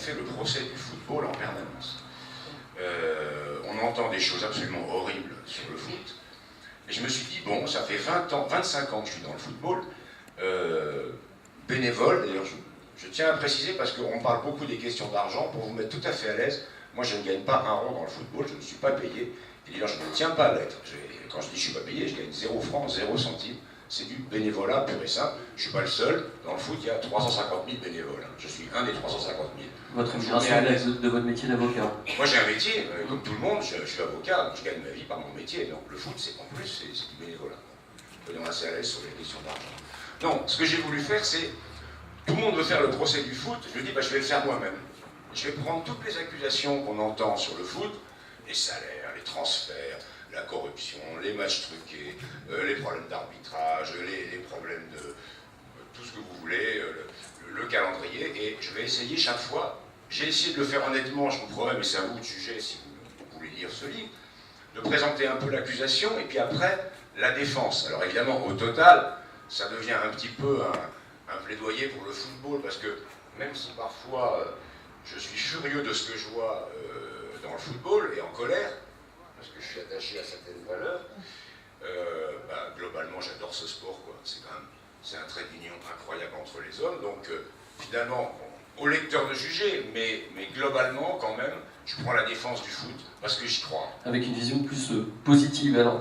fait le procès du football en permanence. On entend des choses absolument horribles sur le foot. Et je me suis dit, bon, ça fait 25 ans que je suis dans le football, bénévole, d'ailleurs, je tiens à préciser parce qu'on parle beaucoup des questions d'argent, pour vous mettre tout à fait à l'aise. Moi, je ne gagne pas un rond dans le football, je ne suis pas payé. Et d'ailleurs, je ne tiens pas à l'être. Quand je dis je ne suis pas payé, je gagne 0 francs, 0 centimes. C'est du bénévolat pur et simple. Je ne suis pas le seul. Dans le foot, il y a 350 000 bénévoles. Je suis un des 350 000. Votre rémunération de votre métier d'avocat? Moi, j'ai un métier, comme tout le monde, je suis avocat, je gagne ma vie par mon métier. Donc le foot, c'est en plus, c'est du bénévolat. Soyons assez à l'aise sur les questions d'argent. Non, ce que j'ai voulu faire, c'est... Tout le monde veut faire le procès du foot. Je me dis, je vais le faire moi-même. Je vais prendre toutes les accusations qu'on entend sur le foot, les salaires, les transferts, la corruption, les matchs truqués, les problèmes d'arbitrage, les problèmes de tout ce que vous voulez, le calendrier, et je vais essayer chaque fois, j'ai essayé de le faire honnêtement, je vous promets, mais c'est à vous de juger si vous voulez lire ce livre, de présenter un peu l'accusation, et puis après, la défense. Alors évidemment, au total, ça devient un petit peu un plaidoyer pour le football, parce que même si parfois je suis furieux de ce que je vois dans le football, et en colère, parce que je suis attaché à certaines valeurs, globalement j'adore ce sport, quoi. C'est un trait d'union incroyable entre les hommes, donc finalement, au lecteur de juger, mais globalement quand même, je prends la défense du foot, parce que j'y crois. Avec une vision plus positive alors.